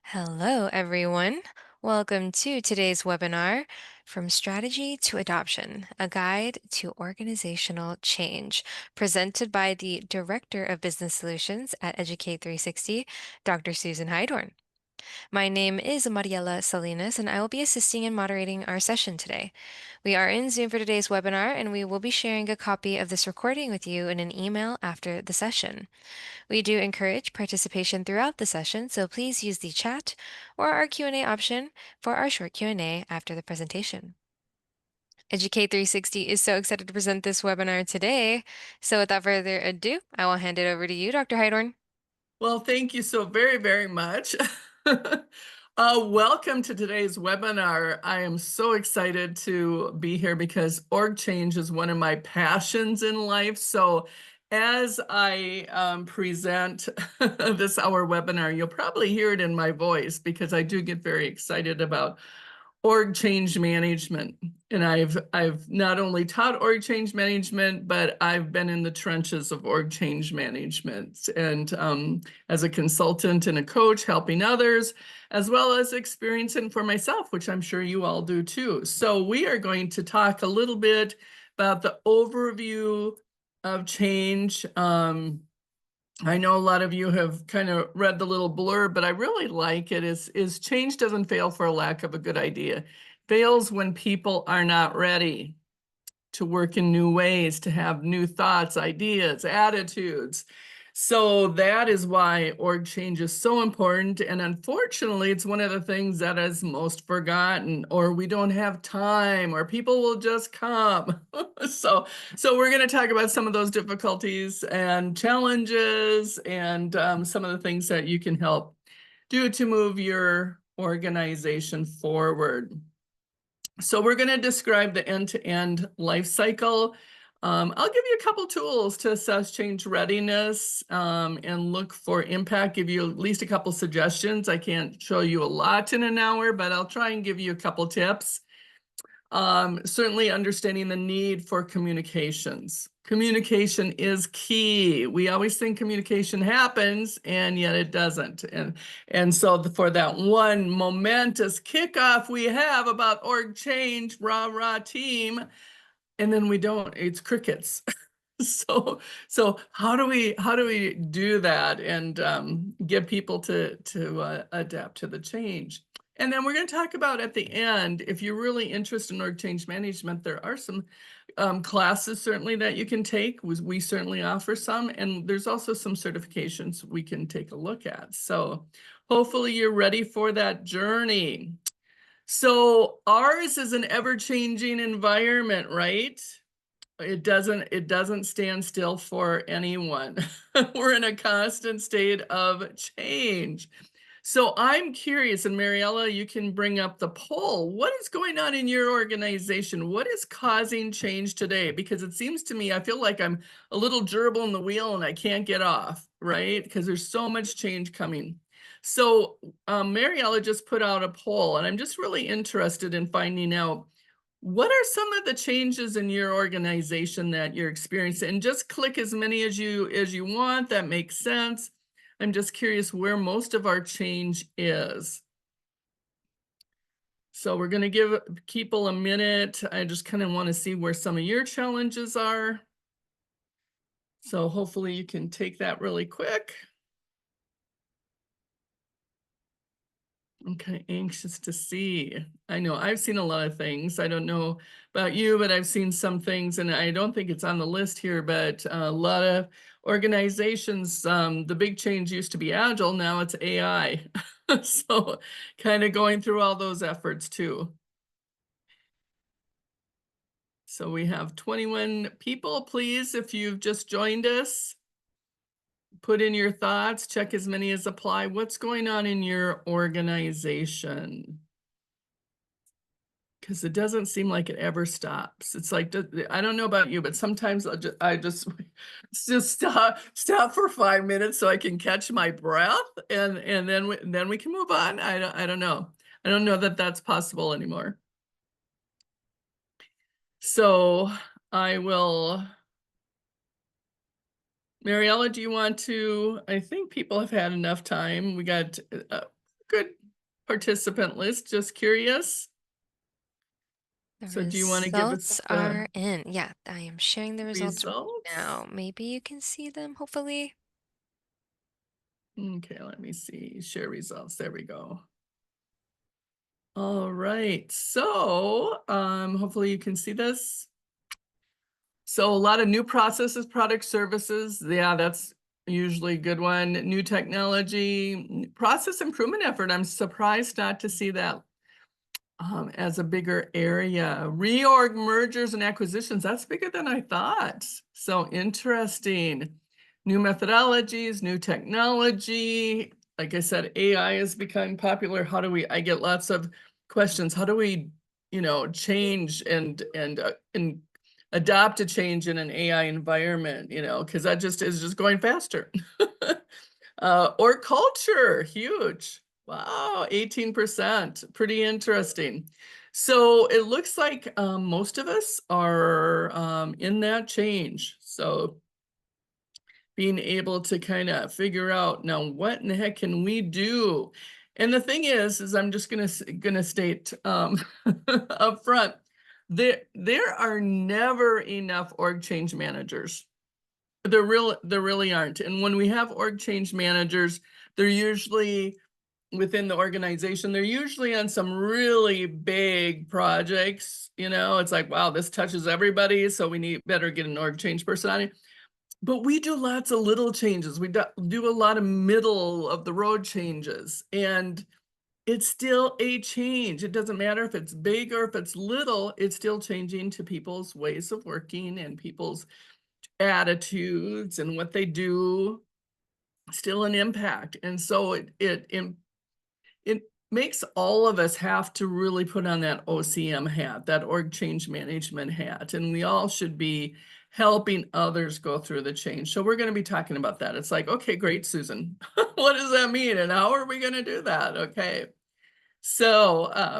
Hello, everyone. Welcome to today's webinar, From Strategy to Adoption, a Guide to Organizational Change, presented by the Director of Business Solutions at Educate 360, Dr. Susan Heidorn. My name is Mariela Salinas, and I will be assisting and moderating our session today. We are in Zoom for today's webinar, and we will be sharing a copy of this recording with you in an email after the session. We do encourage participation throughout the session, so please use the chat or our Q&A option for our short Q&A after the presentation. Educate 360 is so excited to present this webinar today. So without further ado, I will hand it over to you, Dr. Heidorn. Well, thank you so very, very much. Welcome to today's webinar. I am so excited to be here because org change is one of my passions in life. So as I present our webinar, you'll probably hear it in my voice because I do get very excited about org change management. And I've not only taught org change management, but I've been in the trenches of org change management and as a consultant and a coach helping others, as well as experiencing for myself, which I'm sure you all do too. So we are going to talk a little bit about the overview of change. I know a lot of you have kind of read the little blurb, but I really like it. Is change doesn't fail for a lack of a good idea. It fails when people are not ready to work in new ways, to have new thoughts, ideas, attitudes. So that is why org change is so important. And unfortunately, it's one of the things that is most forgotten, or we don't have time, or people will just come. So we're going to talk about some of those difficulties and challenges and some of the things that you can help do to move your organization forward. So we're going to describe the end-to-end life cycle. I'll give you a couple tools to assess change readiness and look for impact, give you at least a couple suggestions. I can't show you a lot in an hour, but I'll try and give you a couple tips. Certainly understanding the need for communications. Communication is key. We always think communication happens, and yet it doesn't. And so for that one momentous kickoff we have about org change, rah, rah team, and then we don't, it's crickets. So how do we do that and get people to adapt to the change? And then we're going to talk about at the end, if you're really interested in org change management, there are some classes certainly that you can take. We certainly offer some, and there's also some certifications we can take a look at. So hopefully you're ready for that journey. So ours is an ever-changing environment, right? It doesn't stand still for anyone. We're in a constant state of change. So I'm curious, and Mariella, you can bring up the poll. What is going on in your organization? What is causing change today? Because it seems to me, I feel like I'm a little gerbil in the wheel and I can't get off, right? Because there's so much change coming. So Mariella just put out a poll, and I'm just really interested in finding out what are some of the changes in your organization that you're experiencing? And just click as many as you want. That makes sense. I'm just curious where most of our change is. So we're going to give people a minute. I just kind of want to see where some of your challenges are. So hopefully you can take that really quick. Okay, anxious to see. I know I've seen a lot of things. I don't know about you, but I've seen some things, and I don't think it's on the list here, but a lot of organizations, the big change used to be Agile, now it's AI. So kind of going through all those efforts too. So we have 21 people. Please, if you've just joined us, put in your thoughts, check as many as apply. What's going on in your organization? Because it doesn't seem like it ever stops. It's like, I don't know about you, but sometimes I just stop for 5 minutes so I can catch my breath, and then we can move on. I don't know. I don't know that that's possible anymore. So I will. Mariella, do you want to? I think people have had enough time. We got good participant list. Just curious. The So do you want to give results us the are in. Yeah, I am sharing the results right results? now. Maybe you can see them, hopefully. Okay, let me see. Share results. There we go. All right. So hopefully you can see this. So a lot of new processes, products, services. Yeah, that's usually a good one. New technology, process improvement effort. I'm surprised not to see that as a bigger area. Reorg, mergers, and acquisitions. That's bigger than I thought. So interesting. New methodologies, new technology. Like I said, AI is becoming popular. How do we, I get lots of questions. How do we, change and adopt a change in an AI environment, because that just is just going faster. Or culture, huge. Wow, 18%, pretty interesting. So it looks like most of us are in that change. So being able to kind of figure out now what in the heck can we do? And the thing is I'm just gonna state up front, there are never enough org change managers. There really aren't. And when we have org change managers, they're usually within the organization, they're usually on some really big projects. It's like, wow, this touches everybody, so we better get an org change person on it. But we do lots of little changes. We do a lot of middle of the road changes, and it's still a change. It doesn't matter if it's big or if it's little, it's still changing to people's ways of working and people's attitudes and what they do, still an impact. And so it makes all of us have to really put on that OCM hat, that org change management hat, and we all should be helping others go through the change. So we're going to be talking about that. It's like, okay, great, Susan. What does that mean? And how are we going to do that? Okay. So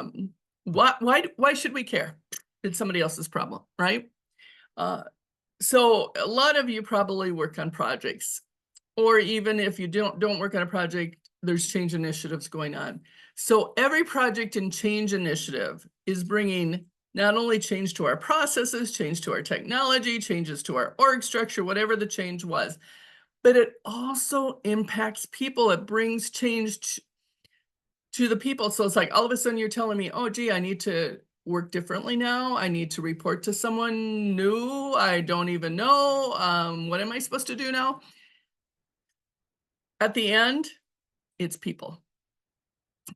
why should we care? It's somebody else's problem, right? So a lot of you probably work on projects, or even if you don't work on a project, there's change initiatives going on. So every project and change initiative is bringing not only change to our processes, change to our technology, changes to our org structure, whatever the change was, but it also impacts people. It brings change to the people. So it's like all of a sudden you're telling me, oh, gee, I need to work differently now. I need to report to someone new. I don't even know. What am I supposed to do now? At the end, it's people.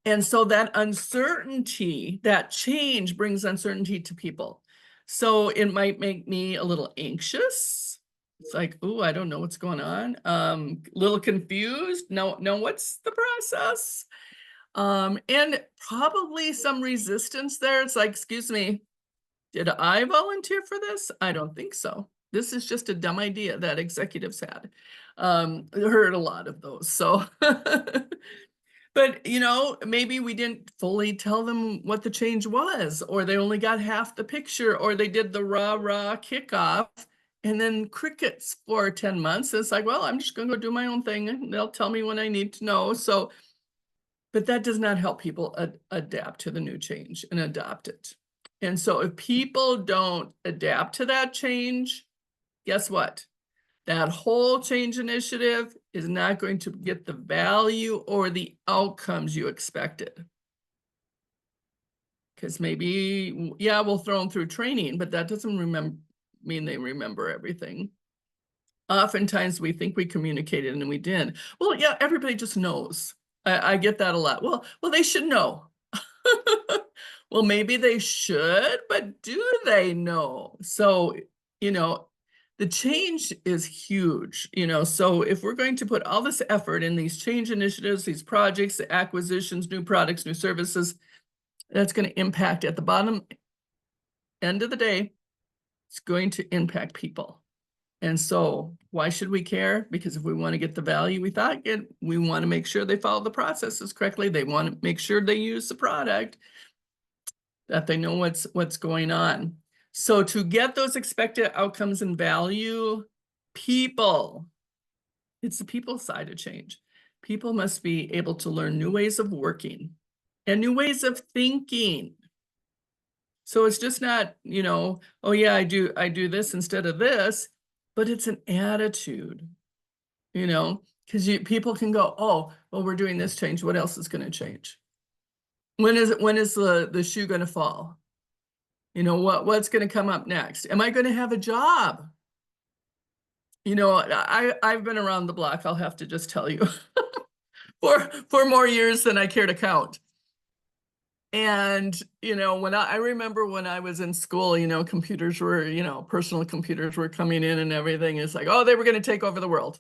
And so that uncertainty, that change brings uncertainty to people. So it might make me a little anxious. It's like, oh, I don't know what's going on. A little confused. No, what's the process? And probably some resistance there. It's like, excuse me, did I volunteer for this? I don't think so. This is just a dumb idea that executives had. I heard a lot of those. So but maybe we didn't fully tell them what the change was, or they only got half the picture, or they did the rah kickoff and then crickets for 10 months. It's like, well, I'm just gonna go do my own thing and they'll tell me when I need to know. So, but that does not help people adapt to the new change and adopt it. And so if people don't adapt to that change, guess what? That whole change initiative is not going to get the value or the outcomes you expected. Because maybe, yeah, we'll throw them through training, but that doesn't mean they remember everything. Oftentimes we think we communicated and we didn't. Well, yeah, everybody just knows. I get that a lot. Well, they should know. Well, maybe they should, but do they know? So, the change is huge, so if we're going to put all this effort in these change initiatives, these projects, the acquisitions, new products, new services, that's going to impact at the bottom end of the day, it's going to impact people. And so why should we care? Because if we want to get the value we thought we want to make sure they follow the processes correctly. They want to make sure they use the product, that they know what's going on. So to get those expected outcomes and value, people, it's the people side of change. People must be able to learn new ways of working and new ways of thinking. So it's just not, oh yeah, I do this instead of this, but it's an attitude, because people can go, oh, well, we're doing this change. What else is going to change? When is the shoe going to fall? What's going to come up next? Am I going to have a job? I've been around the block, I'll have to just tell you, for more years than I care to count. And, when I remember when I was in school, computers were, personal computers were coming in and everything. It's like, oh, they were going to take over the world.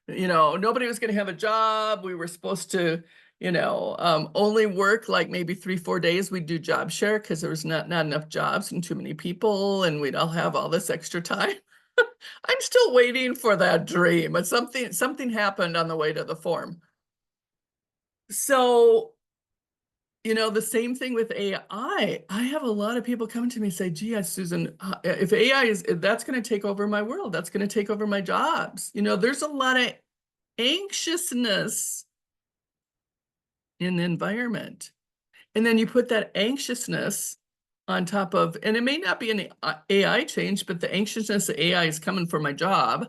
Nobody was going to have a job. We were supposed to, only work like maybe 3-4 days. We'd do job share because there was not enough jobs and too many people, and we'd all have all this extra time. I'm still waiting for that dream. But something happened on the way to the form. So, the same thing with AI. I have a lot of people come to me and say, gee, Susan, if if that's going to take over my world, that's going to take over my jobs. There's a lot of anxiousness in the environment. And then you put that anxiousness on top of, and it may not be an AI change, but the anxiousness that AI is coming for my job,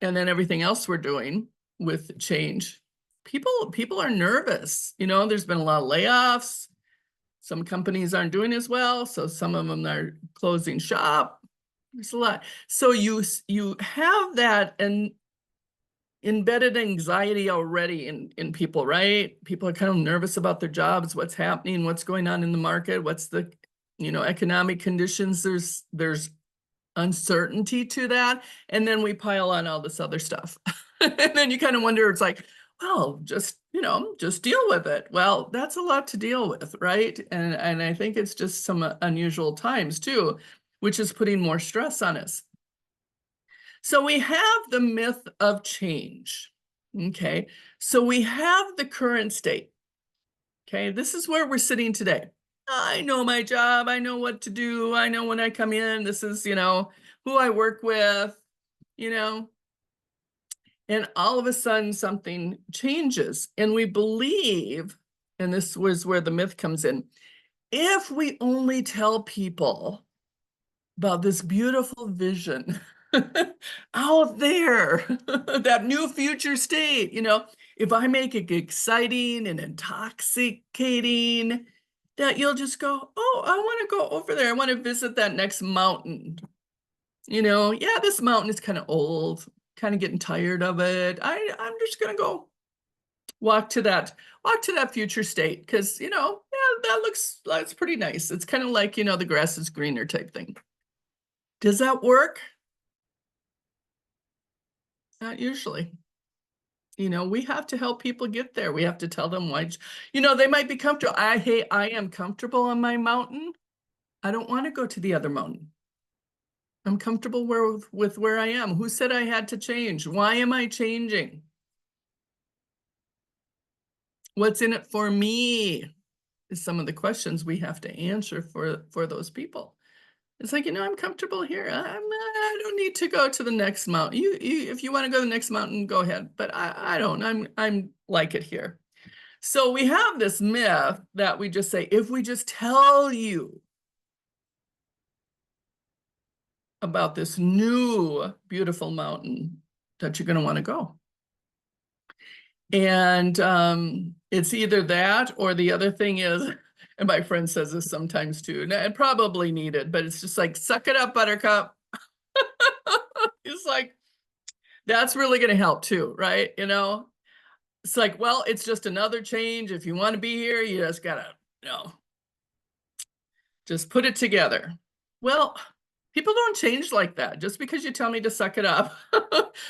and then everything else we're doing with change. People are nervous. There's been a lot of layoffs. Some companies aren't doing as well, so some of them are closing shop. There's a lot. So you have that and embedded anxiety already in people, right? People are kind of nervous about their jobs, what's happening, what's going on in the market, what's the economic conditions. There's uncertainty to that, and then we pile on all this other stuff. And then you kind of wonder, it's like, well, just deal with it. Well, that's a lot to deal with, right? And I think it's just some unusual times too, which is putting more stress on us. So we have the myth of change. Okay, so we have the current state. Okay, this is where we're sitting today. I know my job. I know what to do. I know when I come in, this is, who I work with, and all of a sudden something changes. And we believe, and this was where the myth comes in, if we only tell people about this beautiful vision out there, that new future state, if I make it exciting and intoxicating, that you'll just go, oh, I want to go over there. I want to visit that next mountain. Yeah, this mountain is kind of old, kind of getting tired of it. I'm just going to go walk to that future state because, yeah, that's pretty nice. It's kind of like, the grass is greener type thing. Does that work? Not usually. We have to help people get there. We have to tell them why, they might be comfortable. I am comfortable on my mountain. I don't want to go to the other mountain. I'm comfortable with where I am. Who said I had to change? Why am I changing? What's in it for me is some of the questions we have to answer for those people. It's like, I'm comfortable here. I don't need to go to the next mountain. If you want to go to the next mountain, go ahead. But I don't. I'm like it here. So we have this myth that we just say, if we just tell you about this new beautiful mountain, that you're going to want to go. And it's either that or the other thing is, and my friend says this sometimes too, and probably needed, but it's just like, suck it up, buttercup. It's like, that's really going to help too, right? It's like, well, it's just another change. If you want to be here, you just got to, just put it together. Well, people don't change like that. Just because you tell me to suck it up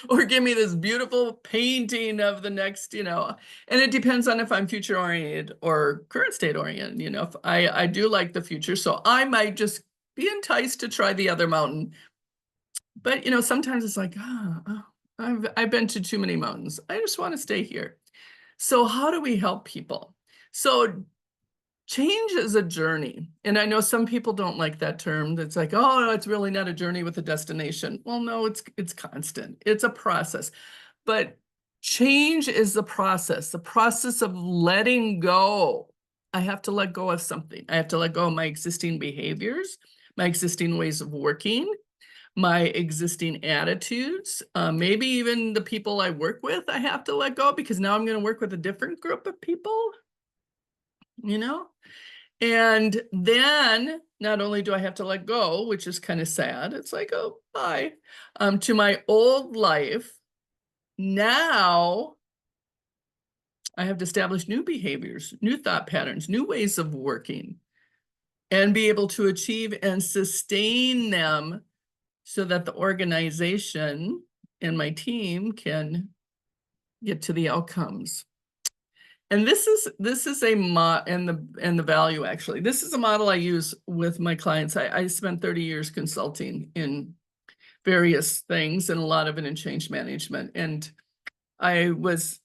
or give me this beautiful painting of the next, and it depends on if I'm future oriented or current state oriented. If I do like the future, so I might just be enticed to try the other mountain. But, sometimes it's like, I've been to too many mountains. I just want to stay here. So how do we help people? So change is a journey. And I know some people don't like that term. That's like, oh, no, it's really not a journey with a destination. Well, no, it's constant. It's a process. But Change is the process of letting go. I have to let go of something. I have to let go of my existing behaviors, my existing ways of working, my existing attitudes, maybe even the people I work with, I have to let go because now I'm going to work with a different group of people, you know? And then not only do I have to let go, which is kind of sad, it's like, oh, bye, to my old life. Now I have to establish new behaviors, new thought patterns, new ways of working, and be able to achieve and sustain them so that the organization and my team can get to the outcomes. And this is a and the value, actually. This is a model I use with my clients. I spent 30 years consulting in various things, and a lot of it in change management. And I was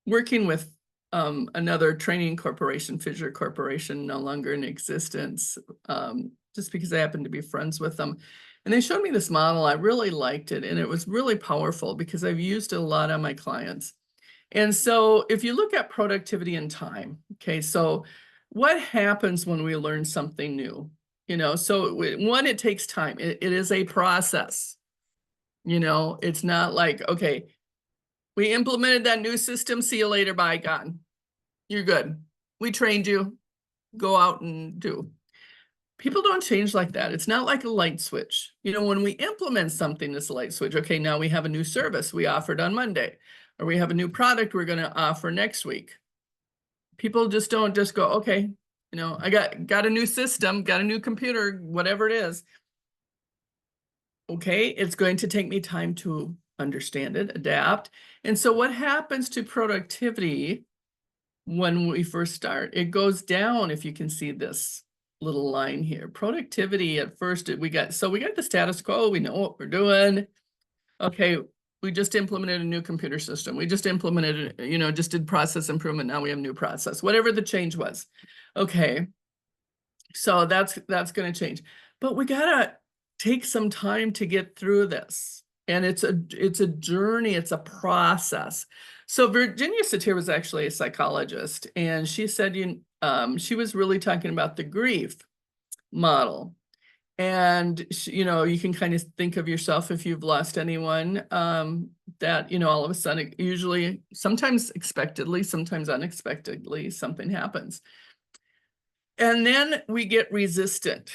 working with another training corporation, Fisher Corporation, no longer in existence, just because I happened to be friends with them. And they showed me this model. I really liked it, and it was really powerful because I've used it a lot on my clients. And so if you look at productivity and time, okay, so what happens when we learn something new? So one, it takes time. It is a process. It's not like, okay, we implemented that new system, see you later, bye, gone. You're good. We trained you, go out and do. People don't change like that. It's not like a light switch. When we implement something, it's a light switch. Okay, now we have a new service we offered on Monday, or we have a new product we're going to offer next week. People just don't just go, okay, I got a new system, got a new computer, whatever it is. Okay, it's going to take me time to understand it, adapt. And so what happens to productivity when we first start? It goes down, if you can see this little line here. Productivity at first, we got the status quo, we know what we're doing. Okay, we just implemented a new computer system. We just implemented, just did process improvement. Now we have a new process, whatever the change was. Okay, so that's going to change. But we gotta take some time to get through this. And it's a journey, it's a process. So Virginia Satir was actually a psychologist, and she said she was really talking about the grief model. And you can kind of think of yourself, if you've lost anyone, that all of a sudden, usually, sometimes expectedly, sometimes unexpectedly, something happens. And then we get resistant.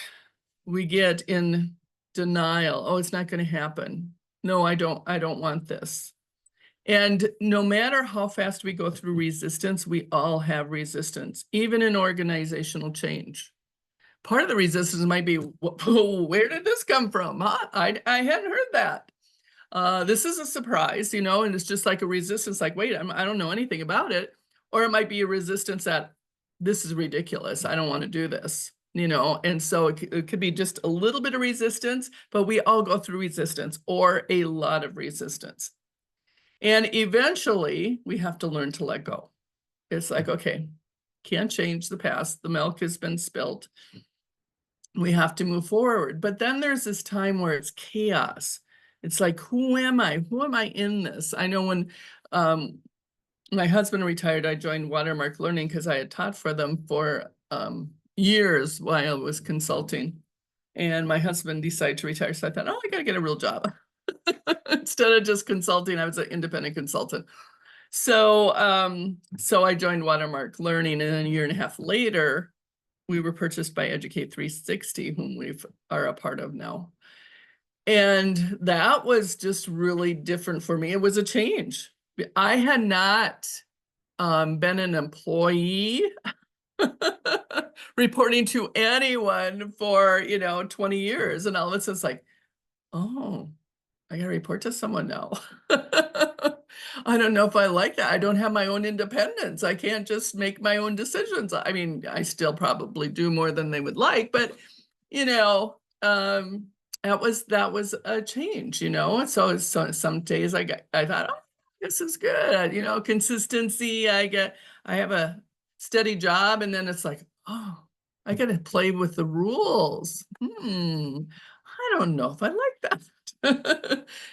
We get in denial. Oh, it's not going to happen. No, I don't want this. And no matter how fast we go through resistance, we all have resistance, even in organizational change. Part of the resistance might be, where did this come from? Huh? I hadn't heard that. This is a surprise, and it's just like a resistance, like, wait, I don't know anything about it. Or it might be a resistance that this is ridiculous. I don't want to do this, and so it could be just a little bit of resistance, but we all go through resistance or a lot of resistance. And eventually we have to learn to let go. It's like, okay, can't change the past. The milk has been spilt. We have to move forward. But then there's this time where it's chaos. It's like, who am I? Who am I in this? I know when my husband retired, I joined Watermark Learning because I had taught for them for years while I was consulting. And my husband decided to retire. So I thought, oh, I got to get a real job. Instead of just consulting, I was an independent consultant. So I joined Watermark Learning, and then a year and a half later, we were purchased by Educate 360, whom we are a part of now. And that was just really different for me. It was a change. I had not been an employee reporting to anyone for 20 years, and all of a sudden it's like, oh, I gotta report to someone now. I don't know if I like that. I don't have my own independence. I can't just make my own decisions. I mean, I still probably do more than they would like, but that was a change, So some days I thought, oh, this is good, consistency. I have a steady job, and then it's like, oh, I got to play with the rules. I don't know if I like that.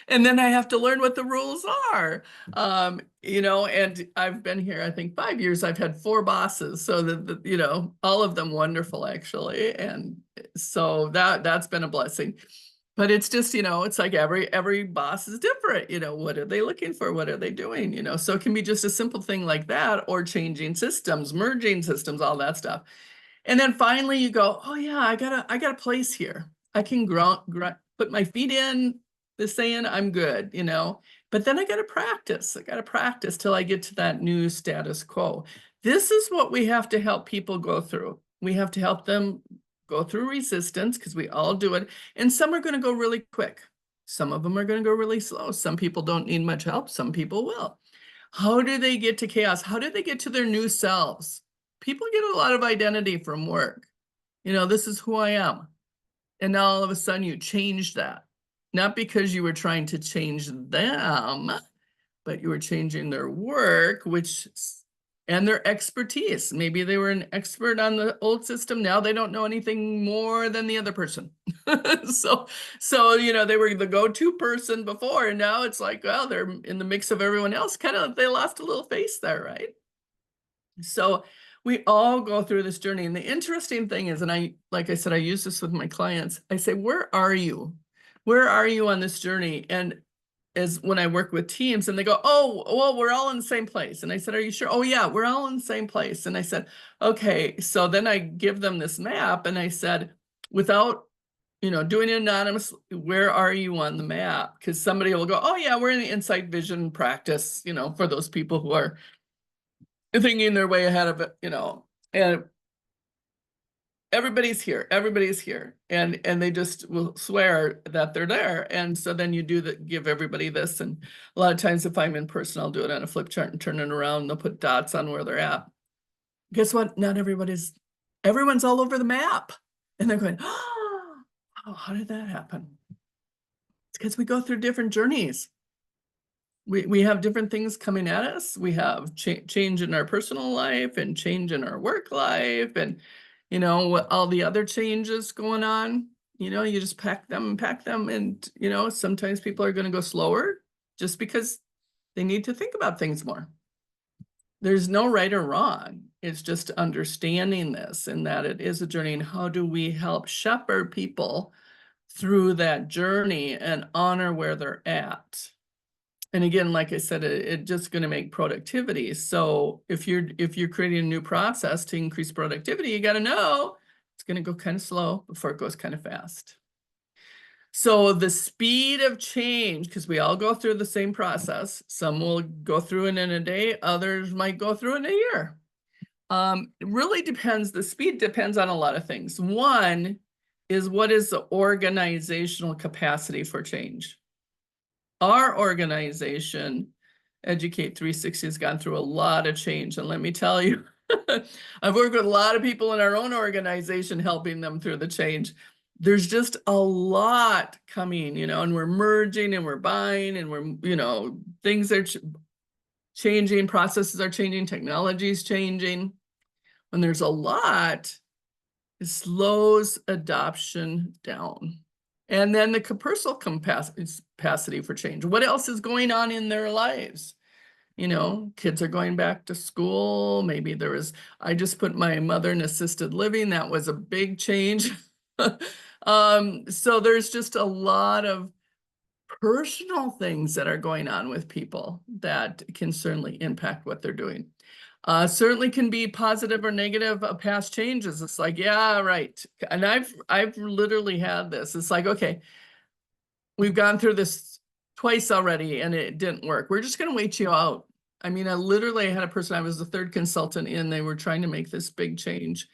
And then I have to learn what the rules are. And I've been here, I think 5 years, I've had 4 bosses. So all of them wonderful actually. And so that's been a blessing. But it's just, it's like every boss is different. What are they looking for? What are they doing? So it can be just a simple thing like that, or changing systems, merging systems, all that stuff. And then finally you go, oh yeah, I got a place here. I can put my feet in the sand, I'm good, But then I got to practice. I got to practice till I get to that new status quo. This is what we have to help people go through. We have to help them go through resistance, because we all do it. And some are going to go really quick. Some of them are going to go really slow. Some people don't need much help. Some people will. How do they get to chaos? How do they get to their new selves? People get a lot of identity from work. This is who I am. And now all of a sudden you change that. Not because you were trying to change them, but you were changing their work, and their expertise. Maybe they were an expert on the old system. Now they don't know anything more than the other person. So, they were the go-to person before, and now it's like, well, they're in the mix of everyone else. Kind of, they lost a little face there, right? So we all go through this journey. And the interesting thing is, and like I said, I use this with my clients. I say, where are you? Where are you on this journey? And is when I work with teams, and they go, oh, well, we're all in the same place. And I said, are you sure? Oh yeah, we're all in the same place. And I said, okay. So then I give them this map, and I said, without, doing it anonymous, where are you on the map? Because somebody will go, oh yeah, we're in the insight vision practice, for those people who are thinking their way ahead of it, and everybody's here, and they just will swear that they're there. And so then you give everybody this. And a lot of times if I'm in person, I'll do it on a flip chart and turn it around, and they'll put dots on where they're at. Guess what? Not everyone's all over the map. And they're going, oh, how did that happen? It's because we go through different journeys. We have different things coming at us. We have change in our personal life, and change in our work life, and what all the other changes going on. You just pack them. And sometimes people are going to go slower just because they need to think about things more. There's no right or wrong. It's just understanding this, and that it is a journey. And how do we help shepherd people through that journey and honor where they're at? And again, like I said, it's just going to make productivity. So if you're creating a new process to increase productivity, you got to know it's going to go kind of slow before it goes kind of fast. So the speed of change, because we all go through the same process. Some will go through it in a day. Others might go through it in a year. It really depends. The speed depends on a lot of things. One is, what is the organizational capacity for change? Our organization, Educate 360, has gone through a lot of change. And let me tell you, I've worked with a lot of people in our own organization, helping them through the change. There's just a lot coming, and we're merging, and we're buying, and we're, things are changing, processes are changing, technology is changing. When there's a lot, it slows adoption down. And then the personal capacity for change. What else is going on in their lives? Kids are going back to school. Maybe I just put my mother in assisted living. That was a big change. So there's just a lot of personal things that are going on with people that can certainly impact what they're doing. Certainly can be positive or negative past changes. It's like, yeah, right. And I've literally had this. It's like, okay, we've gone through this twice already and it didn't work. We're just going to wait you out. I mean, I literally had a person, I was the third consultant in, they were trying to make this big change.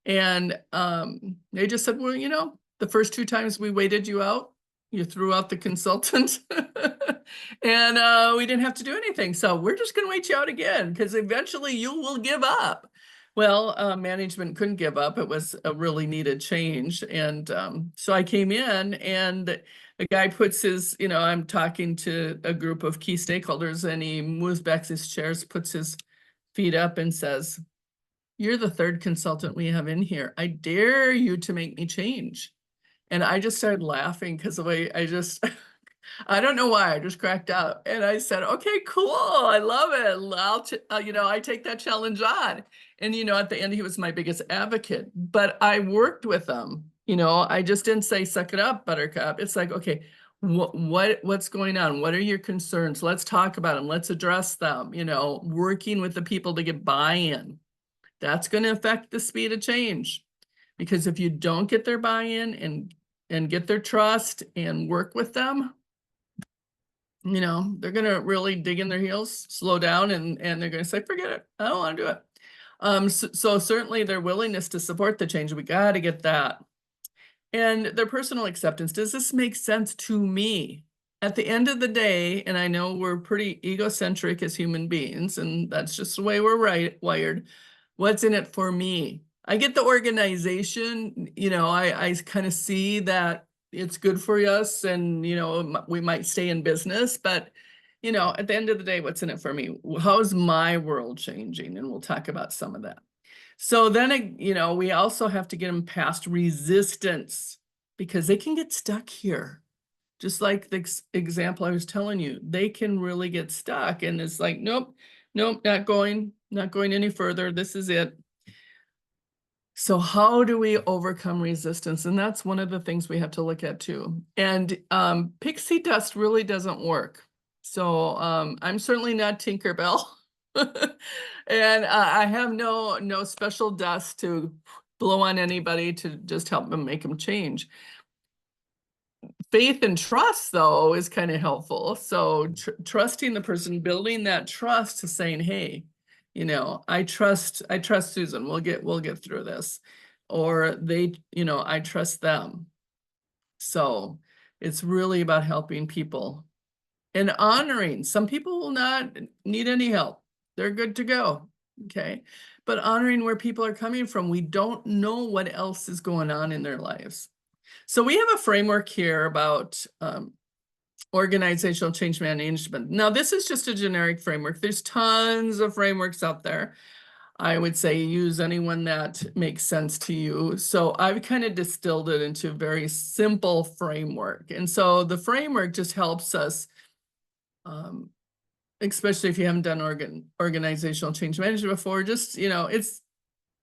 And they just said, well, the first 2 times we waited you out, you threw out the consultant and we didn't have to do anything. So we're just going to wait you out again, because eventually you will give up. Well, management couldn't give up. It was a really needed change. And so I came in, and the guy puts his, I'm talking to a group of key stakeholders, and he moves back his chairs, puts his feet up and says, "You're the third consultant we have in here. I dare you to make me change." And I just started laughing, because the way I don't know why, I just cracked up. And I said, okay, cool. I love it. I take that challenge on. And, at the end, he was my biggest advocate, but I worked with him. I just didn't say, suck it up, buttercup. It's like, okay, what's going on? What are your concerns? Let's talk about them. Let's address them, working with the people to get buy-in. That's going to affect the speed of change, because if you don't get their buy-in and get their trust and work with them, they're going to really dig in their heels, slow down, and they're going to say, forget it. I don't want to do it. So certainly their willingness to support the change, we got to get that. And their personal acceptance. Does this make sense to me? At the end of the day, and I know we're pretty egocentric as human beings, and that's just the way we're wired. What's in it for me? I get the organization, I kind of see that it's good for us, and, we might stay in business, but, at the end of the day, what's in it for me? How's my world changing? And we'll talk about some of that. So then, we also have to get them past resistance, because they can get stuck here. Just like the example I was telling you, they can really get stuck, and it's like, nope, not going any further. This is it. So how do we overcome resistance? And that's one of the things we have to look at too. And pixie dust really doesn't work. So I'm certainly not Tinkerbell. And I have no special dust to blow on anybody to just help them make them change. Faith and trust, though, is kind of helpful. So trusting the person, building that trust to saying, hey, I trust Susan. We'll get through this. Or they, I trust them. So it's really about helping people and honoring. Some people will not need any help. They're good to go. Okay. But honoring where people are coming from. We don't know what else is going on in their lives. So we have a framework here about organizational change management. Now, this is just a generic framework. There's tons of frameworks out there. I would say use anyone that makes sense to you. So I've kind of distilled it into a very simple framework. And so the framework just helps us, especially if you haven't done organizational change management before, just, it's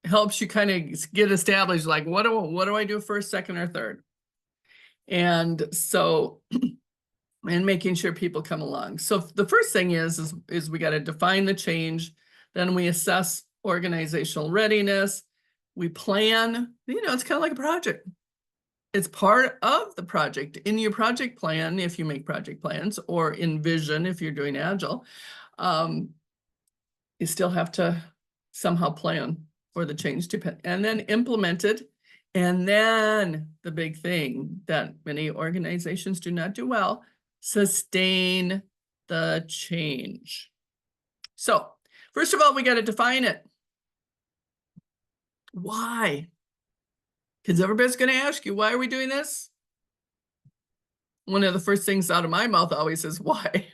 helps you kind of get established, like, what do I do first, second, or third? And so, and making sure people come along. So the first thing is we got to define the change. Then we assess organizational readiness. We plan, it's kind of like a project. It's part of the project. In your project plan, if you make project plans, or in vision, if you're doing Agile, you still have to somehow plan for the change to, and then implement it. And then the big thing that many organizations do not do well, sustain the change. So first of all, we got to define it. Why? Because everybody's going to ask you, why are we doing this? One of the first things out of my mouth always is why.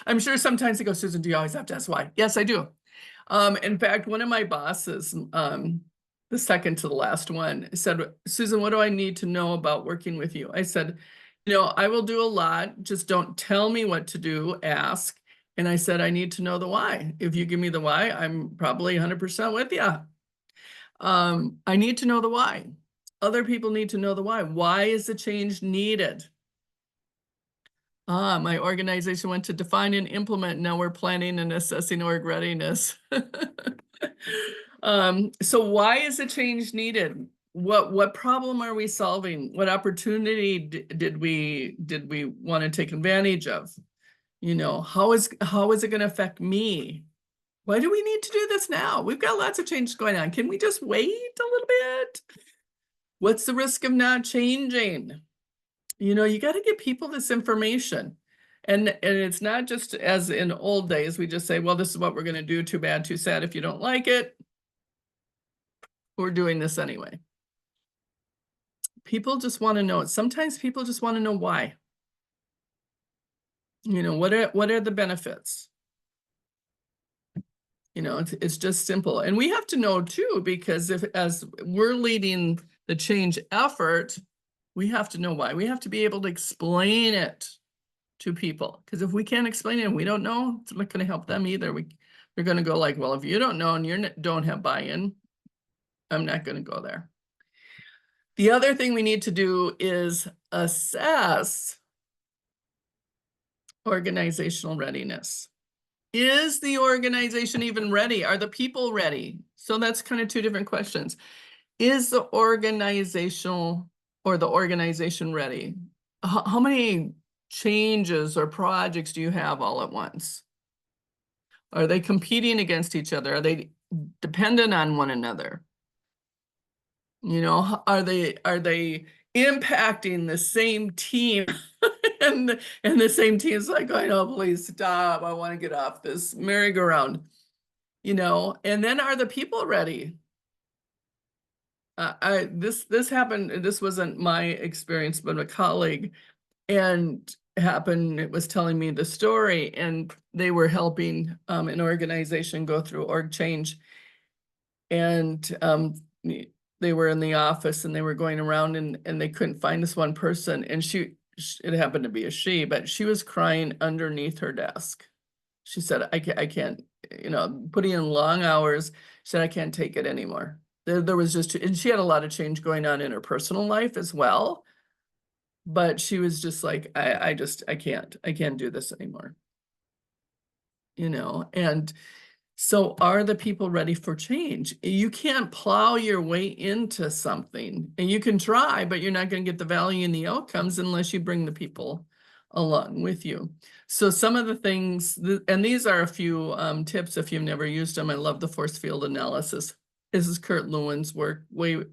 I'm sure sometimes they go, Susan, do you always have to ask why? Yes, I do. In fact, one of my bosses, the second to the last one, said, Susan, what do I need to know about working with you? I said, I will do a lot. Just don't tell me what to do, ask. And I said, I need to know the why. If you give me the why, I'm probably 100% with you. I need to know the why. Other people need to know the why. Why is the change needed? My organization went to define and implement. Now we're planning and assessing org readiness. So why is the change needed? What problem are we solving? What opportunity did we want to take advantage of? How is it going to affect me? Why do we need to do this now? We've got lots of changes going on. Can we just wait a little bit? What's the risk of not changing? You got to give people this information. And it's not just as in old days, we just say, well, this is what we're going to do. Too bad, too sad. If you don't like it, we're doing this anyway. People just want to know it. Sometimes people just want to know why. What are the benefits? It's just simple. And we have to know too, because as we're leading the change effort, We have to know why. We have to be able to explain it to people. Because if we can't explain it and we don't know, it's not going to help them either. They're going to go like, well, if you don't know and you don't have buy-in, I'm not going to go there. The other thing we need to do is assess organizational readiness. Is the organization even ready? Are the people ready? So that's kind of two different questions. Is the organizational or the organization ready? How many changes or projects do you have all at once? Are they competing against each other? Are they dependent on one another? You know, are they impacting the same team? and the same team is like, I know, please stop. I want to get off this merry-go-round. You know, and then are the people ready? This happened. This wasn't my experience, but a colleague, and happened. It was telling me the story, and they were helping an organization go through org change, and they were in the office and they were going around and they couldn't find this one person, and it happened to be a she, but she was crying underneath her desk. She said, I can't, you know, putting in long hours. She said, I can't take it anymore. There was just, and she had a lot of change going on in her personal life as well. But she was just like, I can't do this anymore. You know, and so are the people ready for change? You can't plow your way into something, and you can try, but you're not going to get the value and the outcomes unless you bring the people along with you. So some of the things, and these are a few tips if you've never used them. I love the force field analysis. This is Kurt Lewin's work way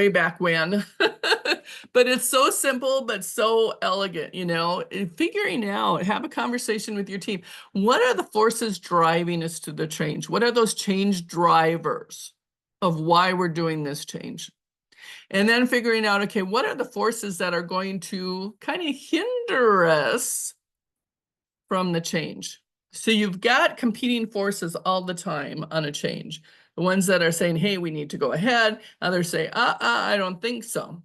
back when. But it's so simple, but so elegant, you know, figuring out, have a conversation with your team. What are the forces driving us to the change? What are those change drivers of why we're doing this change? And then figuring out, okay, what are the forces that are going to kind of hinder us from the change? So you've got competing forces all the time on a change. The ones that are saying, hey, we need to go ahead. Others say, I don't think so.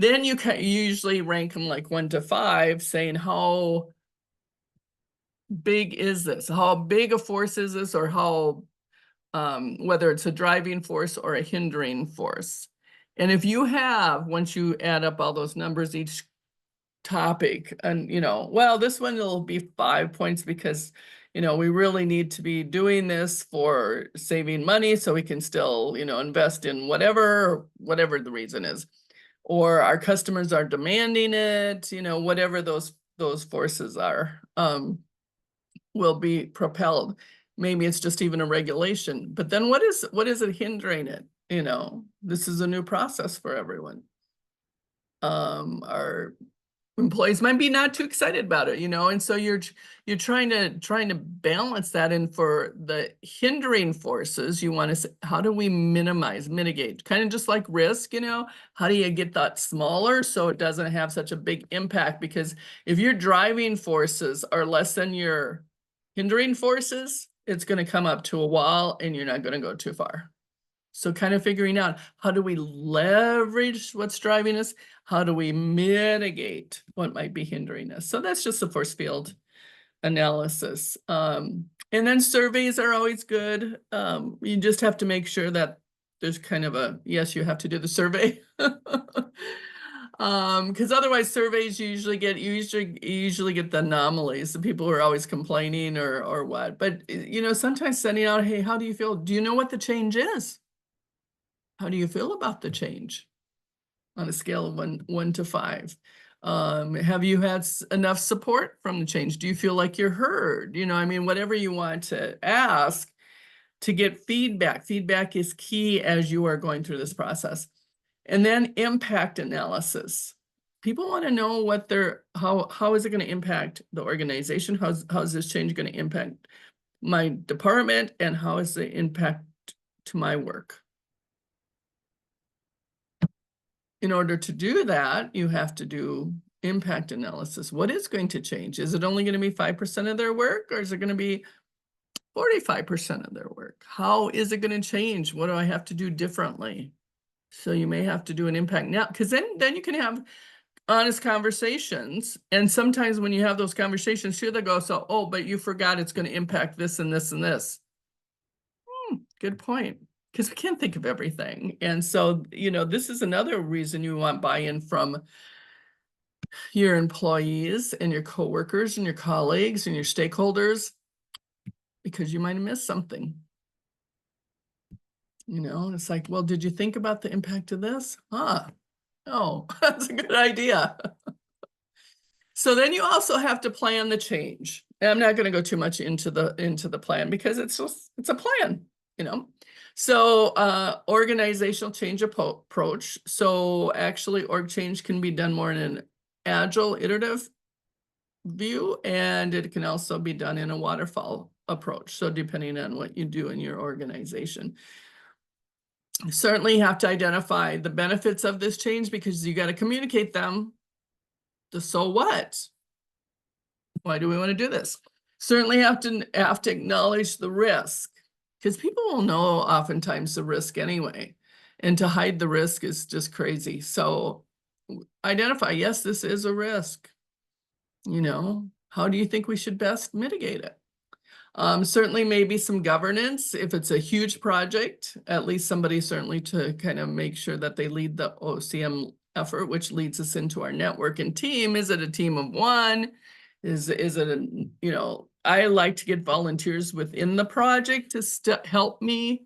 Then you usually rank them like 1 to 5, saying how big is this? How big a force is this, or how whether it's a driving force or a hindering force. And if you have, once you add up all those numbers, each topic, and you know, well, this one will be 5 points because you know we really need to be doing this for saving money so we can still, you know, invest in whatever the reason is. Or our customers are demanding it, you know, whatever those forces are, will be propelled. Maybe it's just even a regulation, but then what is it hindering it? You know, this is a new process for everyone. Our employees might be not too excited about it, you know, and so you're trying to balance that. And for the hindering forces, you want to say, how do we mitigate, kind of just like risk, you know, how do you get that smaller so it doesn't have such a big impact? Because if your driving forces are less than your hindering forces, it's going to come up to a wall and you're not going to go too far. So kind of figuring out, how do we leverage what's driving us? How do we mitigate what might be hindering us? So that's just the force field analysis. And then surveys are always good. You just have to make sure that there's kind of a, yes, you have to do the survey. Because otherwise surveys you usually get the anomalies, the people who are always complaining or what. But you know, sometimes sending out, hey, how do you feel? Do you know what the change is? How do you feel about the change on a scale of 1 to 5? Have you had enough support from the change? Do you feel like you're heard? You know, I mean, whatever you want to ask to get feedback. Feedback is key as you are going through this process. And then impact analysis. People want to know what how is it going to impact the organization? How's this change going to impact my department? And how is the impact to my work? In order to do that, you have to do impact analysis. What is going to change? Is it only going to be 5% of their work, or is it going to be 45% of their work? How is it going to change? What do I have to do differently? So you may have to do an impact now, because then you can have honest conversations. And sometimes when you have those conversations, sure, they go, so, oh, but you forgot it's going to impact this and this and this. Good point. Because we can't think of everything. And so, this is another reason you want buy-in from your employees and your coworkers and your colleagues and your stakeholders, because you might have missed something. It's like, well, did you think about the impact of this? Oh, that's a good idea. So then you also have to plan the change. And I'm not going to go too much into the plan, because it's a plan, So organizational change approach. So actually org change can be done more in an agile iterative view, and it can also be done in a waterfall approach. So depending on what you do in your organization. You certainly have to identify the benefits of this change, because you got to communicate them. The so what? Why do we want to do this? Certainly have to acknowledge the risk, because people will know oftentimes the risk anyway. And to hide the risk is just crazy. So identify, yes, this is a risk. How do you think we should best mitigate it? Certainly maybe some governance. If it's a huge project, at least somebody certainly to kind of make sure that they lead the OCM effort, which leads us into our network and team. Is it a team of one? Is it I like to get volunteers within the project to help me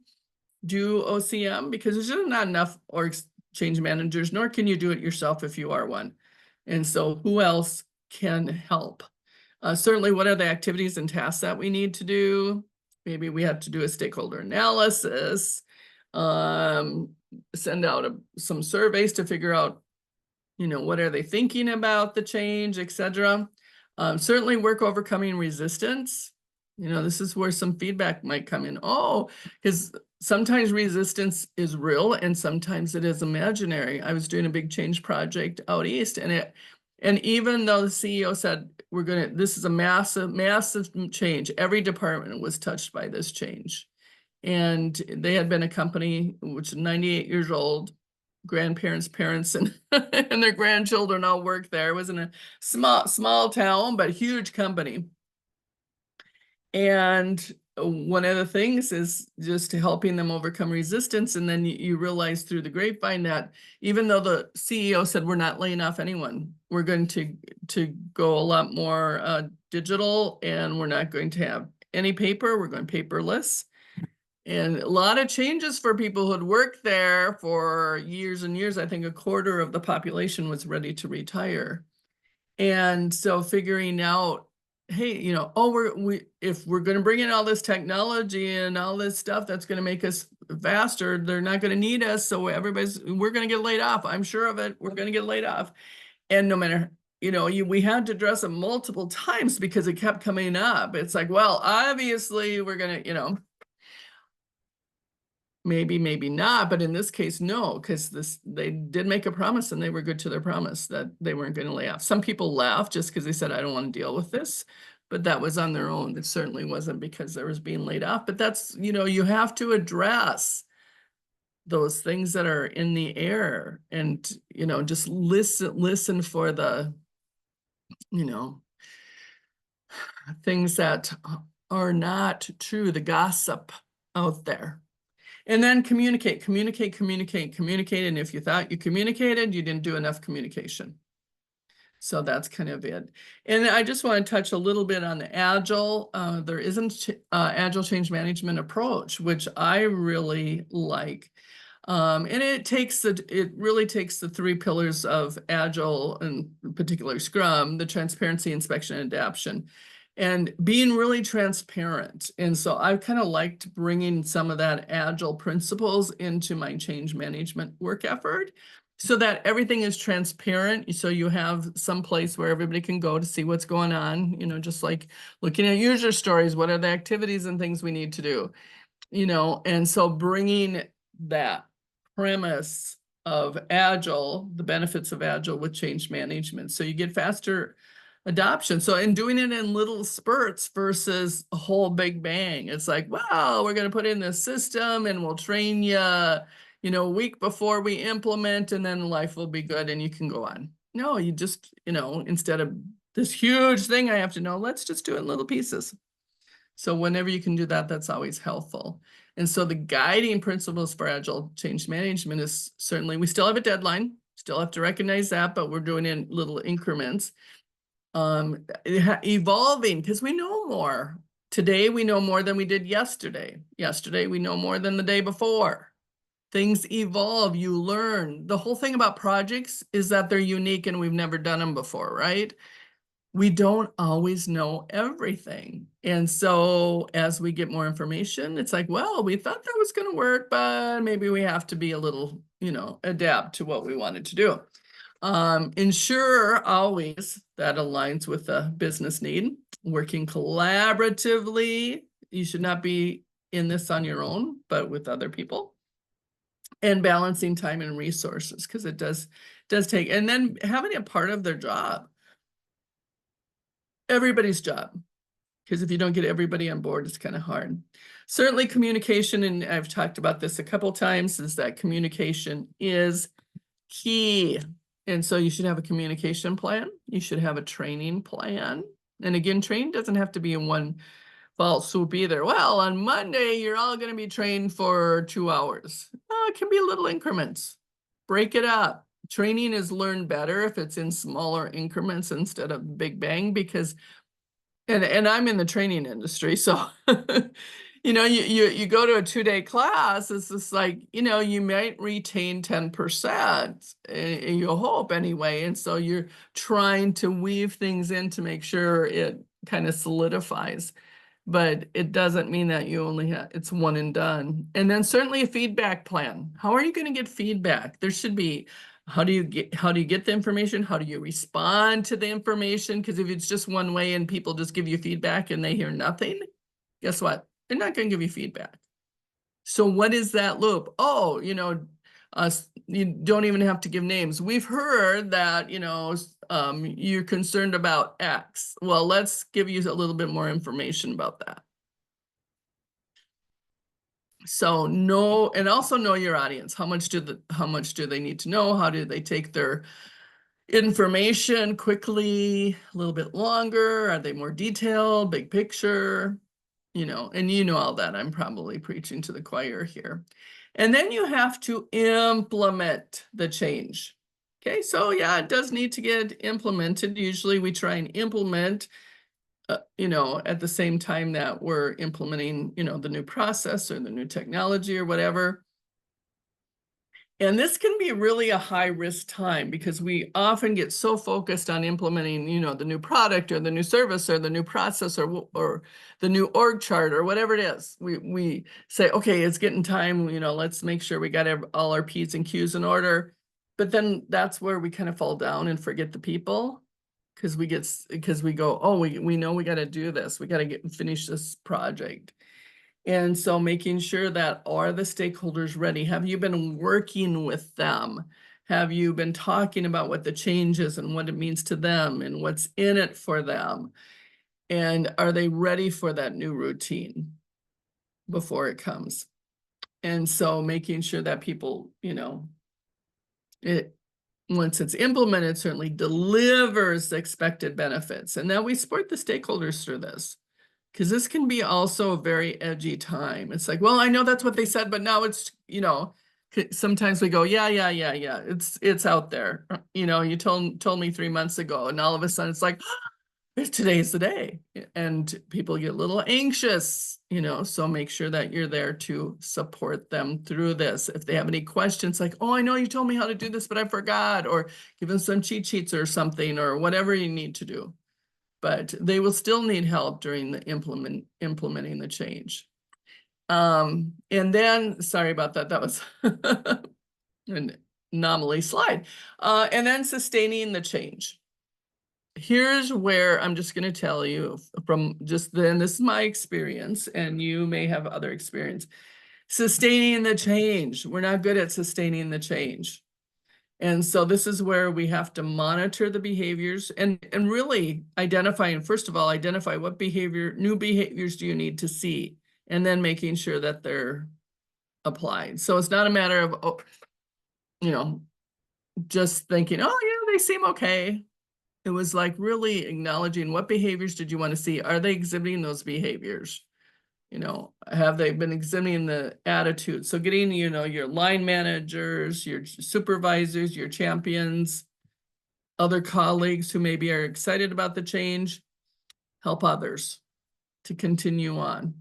do OCM, because there's just not enough org change managers, nor can you do it yourself if you are one. And so who else can help? Certainly, what are the activities and tasks that we need to do? Maybe we have to do a stakeholder analysis, send out some surveys to figure out, what are they thinking about the change, etc. Certainly work overcoming resistance. This is where some feedback might come in. Oh, because sometimes resistance is real and sometimes it is imaginary. I was doing a big change project out east, and even though the CEO said, this is a massive, massive change, every department was touched by this change. And they had been a company which is 98 years old, grandparents, parents, and, and their grandchildren all work there. It was in a small town, but huge company. And one of the things is just helping them overcome resistance. And then you realize through the grapevine that even though the CEO said, we're not laying off anyone, we're going to go a lot more digital, and we're not going to have any paper. We're going paperless. And a lot of changes for people who had worked there for years and years. I think a quarter of the population was ready to retire. And so figuring out, hey, if we're going to bring in all this technology and all this stuff that's going to make us faster, they're not going to need us. So we're going to get laid off. I'm sure of it. We're going to get laid off. And no matter, we had to address it multiple times because it kept coming up. It's like, well, obviously we're going to, maybe not, but in this case, no, because they did make a promise and they were good to their promise that they weren't going to lay off. Some people left just because they said, I don't want to deal with this, but that was on their own. It certainly wasn't because there was being laid off, but that's, you have to address those things that are in the air and, just listen for the, things that are not true, the gossip out there. And then communicate. And if you thought you communicated, you didn't do enough communication. So that's kind of it. And I just want to touch a little bit on the Agile. There isn't Agile Change Management approach, which I really like. And it really takes the three pillars of Agile, and in particular Scrum, the transparency, inspection, and adaption, and being really transparent. And so I kind of liked bringing some of that Agile principles into my change management work effort so that everything is transparent. So you have some place where everybody can go to see what's going on, just like looking at user stories, what are the activities and things we need to do, and so bringing that premise of Agile, the benefits of Agile with change management. So you get faster adoption. So in doing it in little spurts versus a whole big bang, it's like, wow, we're going to put in this system and we'll train you, a week before we implement, and then life will be good and you can go on. No, you just, instead of this huge thing I have to know, let's just do it in little pieces. So whenever you can do that, that's always helpful. And so the guiding principles for Agile change management is certainly, we still have a deadline, still have to recognize that, but we're doing it in little increments. Evolving, because we know more. Today, we know more than we did yesterday. Yesterday, we know more than the day before. Things evolve, you learn. The whole thing about projects is that they're unique and we've never done them before, right? We don't always know everything. And so as we get more information, it's like, well, we thought that was going to work, but maybe we have to be a little, adapt to what we wanted to do. Ensure always that aligns with the business need, working collaboratively. You should not be in this on your own, but with other people. And balancing time and resources, because it does take, and then having it part of their job. Everybody's job, because if you don't get everybody on board, it's kind of hard. Certainly communication, and I've talked about this a couple times, is that communication is key. And so you should have a communication plan. You should have a training plan. And again, training doesn't have to be in one fell swoop either. Well, on Monday, you're all going to be trained for 2 hours. It can be little increments. Break it up. Training is learned better if it's in smaller increments instead of big bang, because, and I'm in the training industry, so you go to a 2-day class, it's just like, you might retain 10%, you hope anyway, and so you're trying to weave things in to make sure it kind of solidifies. But it doesn't mean that you only have, it's one and done. And then certainly a feedback plan. How are you going to get feedback? There should be, how do you get the information? How do you respond to the information? Because if it's just one way and people just give you feedback and they hear nothing, guess what? They're not going to give you feedback. So what is that loop? Oh, you don't even have to give names. We've heard that, you're concerned about X. Well, let's give you a little bit more information about that. So know, and also know your audience. How much do they need to know? How do they take their information quickly, a little bit longer? Are they more detailed, big picture? And all that. I'm probably preaching to the choir here. And then you have to implement the change. Okay, so yeah, it does need to get implemented. Usually we try and implement, at the same time that we're implementing, the new process or the new technology or whatever. And this can be really a high risk time, because we often get so focused on implementing, the new product or the new service or the new process or the new org chart or whatever it is. We say, okay, it's getting time, let's make sure we got all our P's and Q's in order. But then that's where we kind of fall down and forget the people, because we go, oh, we know we got to do this. We got to finish this project. And so making sure that, are the stakeholders ready? Have you been working with them? Have you been talking about what the change is and what it means to them and what's in it for them? And are they ready for that new routine before it comes? And so making sure that people, once it's implemented, certainly delivers the expected benefits, and that we support the stakeholders through this. Because this can be also a very edgy time. It's like, well, I know that's what they said, but now it's, sometimes we go, yeah, it's out there. You told me 3 months ago, and all of a sudden it's like, today's the day. And people get a little anxious, so make sure that you're there to support them through this. If they have any questions, like, oh, I know you told me how to do this, but I forgot, or give them some cheat sheets or something, or whatever you need to do. But they will still need help during the implementing the change. And then, sorry about that, that was an anomaly slide. And then sustaining the change. Here's where I'm just going to tell you from just then, this is my experience, and you may have other experience. Sustaining the change. We're not good at sustaining the change. And so this is where we have to monitor the behaviors and really identify, first of all, identify what new behaviors do you need to see, and then making sure that they're applied. So it's not a matter of, oh, just thinking, oh yeah, they seem okay. It was like really acknowledging what behaviors did you want to see? Are they exhibiting those behaviors? Have they been exhibiting the attitude? So getting, your line managers, your supervisors, your champions, other colleagues who maybe are excited about the change, help others to continue on.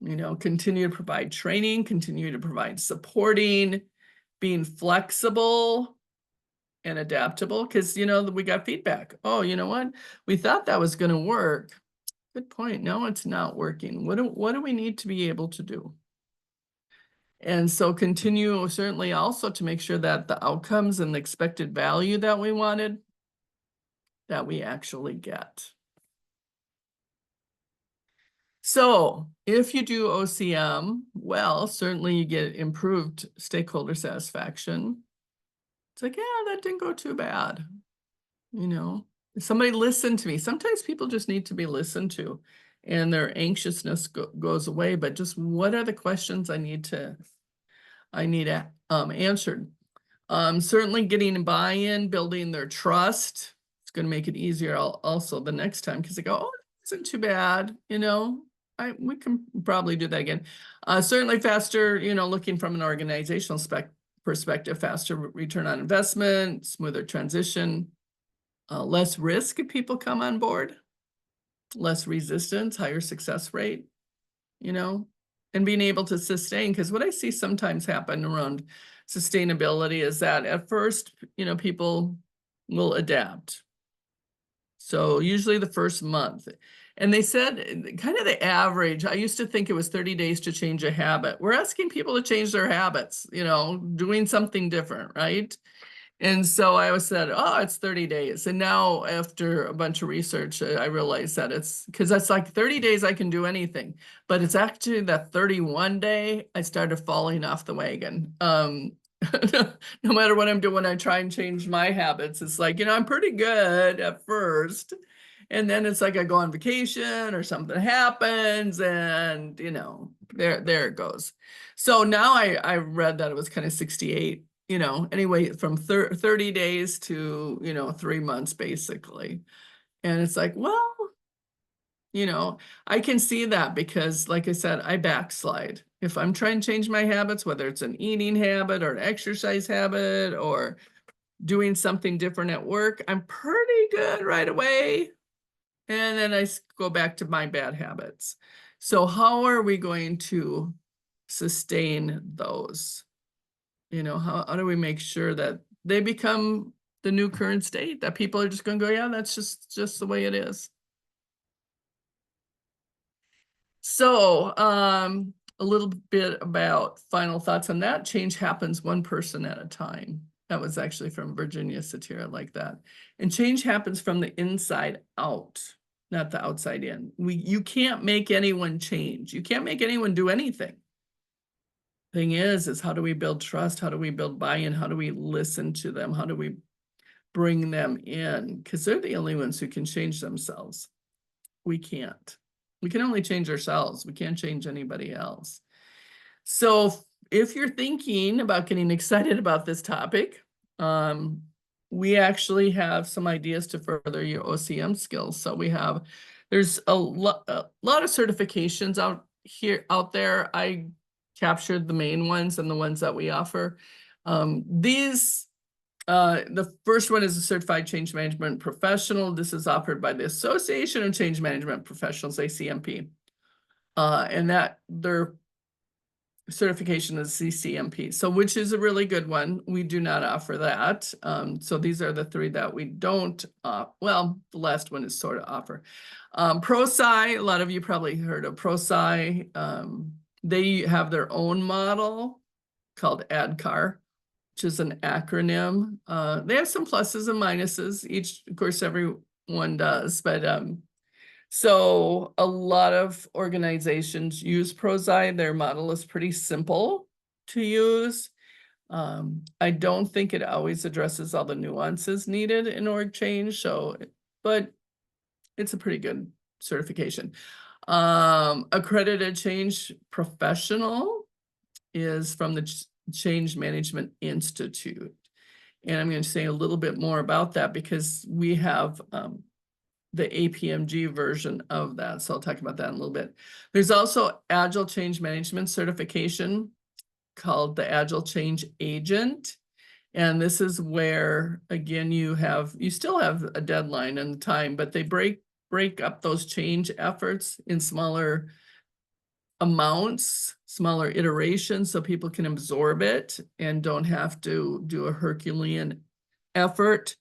Continue to provide training, continue to provide supporting, being flexible and adaptable, because we got feedback. Oh, you know what? We thought that was going to work. Good point. No, it's not working. What do we need to be able to do? And so continue certainly also to make sure that the outcomes and the expected value that we wanted, that we actually get. So if you do OCM, well, certainly you get improved stakeholder satisfaction. It's like, yeah, that didn't go too bad. Somebody listened to me. Sometimes people just need to be listened to and their anxiousness goes away. But just what are the questions I need answered? Certainly getting buy-in, building their trust. It's going to make it easier also the next time, because they go, oh, it isn't too bad. We can probably do that again. Certainly faster, looking from an organizational perspective, faster return on investment, smoother transition, less risk if people come on board, less resistance, higher success rate, and being able to sustain. Because what I see sometimes happen around sustainability is that at first, people will adapt. So usually the first month. And they said kind of the average, I used to think it was 30 days to change a habit. We're asking people to change their habits, doing something different, right? And so I always said, oh, it's 30 days. And now after a bunch of research, I realized that it's because that's like 30 days I can do anything. But it's actually that 31 day I started falling off the wagon. No matter what I'm doing, I try and change my habits. It's like, I'm pretty good at first. And then it's like I go on vacation or something happens and, there it goes. So now I read that it was kind of 68, anyway, from 30 days to, 3 months basically. And it's like, well, I can see that because like I said, I backslide. If I'm trying to change my habits, whether it's an eating habit or an exercise habit or doing something different at work, I'm pretty good right away. And then I go back to my bad habits. So how are we going to sustain those? How do we make sure that they become the new current state, that people are just going to go, yeah, that's just the way it is. So a little bit about final thoughts on that. Change happens one person at a time. That was actually from Virginia Satira, like that. And change happens from the inside out, not the outside in. You can't make anyone change. You can't make anyone do anything. Thing is how do we build trust? How do we build buy-in? How do we listen to them? How do we bring them in? Because they're the only ones who can change themselves. We can't. We can only change ourselves. We can't change anybody else. So if you're thinking about getting excited about this topic, we actually have some ideas to further your OCM skills. So there's a lot of certifications out there. I captured the main ones and the ones that we offer. The first one is a Certified Change Management Professional. This is offered by the Association of Change Management Professionals, ACMP. And that their certification is CCMP, so which is a really good one. We do not offer that. So these are the three that we don't, well, the last one is sort of offer. Prosci, a lot of you probably heard of Prosci. They have their own model called ADCAR, which is an acronym. They have some pluses and minuses. Of course, everyone does, but so a lot of organizations use Prosci. Their model is pretty simple to use. I don't think it always addresses all the nuances needed in org change. But it's a pretty good certification. Accredited change professional. is from the Change Management Institute. And I'm going to say a little bit more about that because we have the APMG version of that. So I'll talk about that in a little bit. There's also Agile Change Management Certification called the Agile Change Agent. And this is where, again, you still have a deadline and time, but they break up those change efforts in smaller amounts, smaller iterations, so people can absorb it and don't have to do a Herculean effort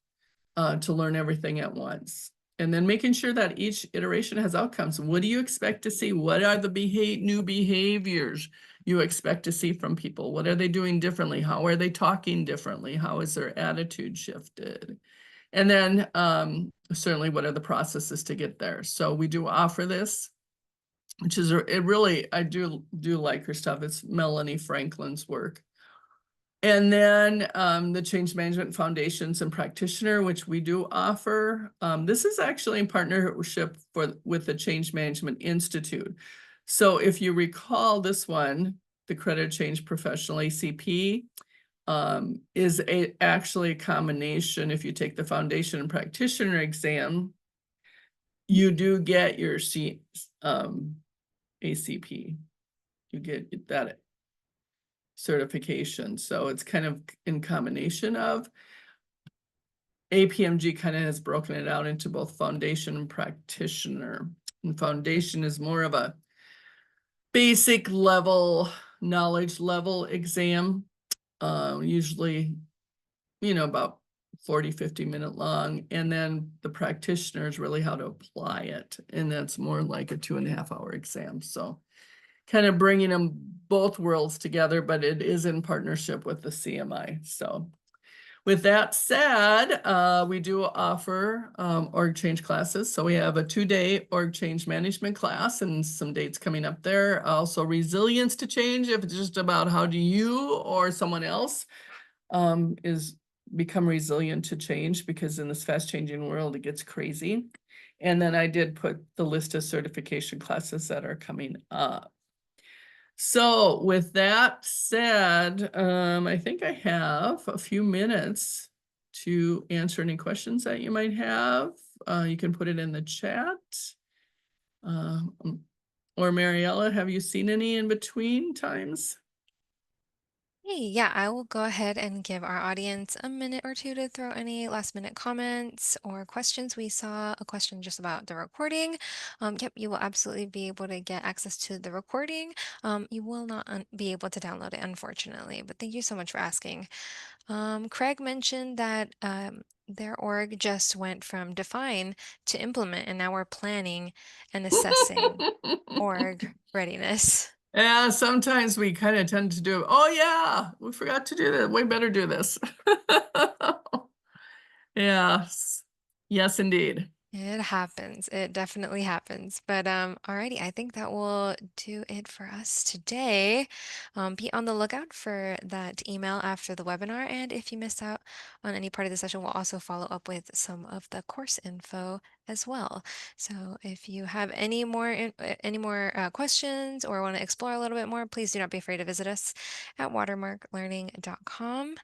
to learn everything at once. And then making sure that each iteration has outcomes. What do you expect to see? What are the new behaviors you expect to see from people? What are they doing differently? How are they talking differently? How is their attitude shifted? And then certainly what are the processes to get there? So we do offer this, which is it really, I do like her stuff. It's Melanie Franklin's work. And then the Change Management Foundations and Practitioner, which we do offer. This is actually in partnership with the Change Management Institute. So if you recall this one, the Accredited Change Professional ACP is actually a combination. If you take the Foundation and Practitioner exam, you do get your ACP. You get that certification. So it's kind of in combination of APMG kind of has broken it out into both foundation and practitioner. And foundation is more of a basic level, knowledge level exam, usually, about 40-50 minute long. And then the practitioner is really how to apply it. And that's more like a 2.5 hour exam. So kind of bringing them both worlds together, but it is in partnership with the CMI. So with that said, we do offer org change classes. So we have a 2-day org change management class and some dates coming up there. Also resilience to change, if it's just about how do you or someone else is become resilient to change, because in this fast changing world, it gets crazy. And then I did put the list of certification classes that are coming up. So with that said, I think I have a few minutes to answer any questions that you might have. You can put it in the chat. Or Mariella, have you seen any in between times? Hey, yeah, I will go ahead and give our audience a minute or two to throw any last minute comments or questions. We saw a question just about the recording. Yep, you will absolutely be able to get access to the recording. You will not be able to download it, unfortunately, but thank you so much for asking. Craig mentioned that their org just went from define to implement, and now we're planning and assessing org readiness. Yeah, sometimes we kind of tend to do, oh yeah, we forgot to do that. We better do this. Yes. Yes, indeed. It happens. It definitely happens. But alrighty, I think that will do it for us today. Be on the lookout for that email after the webinar, and if you missed out on any part of the session, we'll also follow up with some of the course info as well. So if you have any more questions or want to explore a little bit more, please do not be afraid to visit us at watermarklearning.com,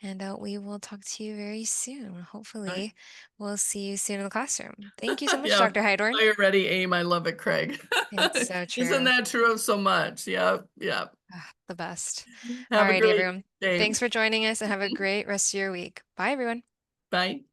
and we will talk to you very soon. Right. Hopefully. We'll see you soon in the classroom. Thank you so much, Yeah. Dr. Heidorn. Fire ready, aim. I love it, Craig. It's so Isn't true. that true of so much? Yeah. Yeah. The best. Have a Alrighty, great everyone. day. Thanks for joining us and have a great rest of your week. Bye, everyone. Bye.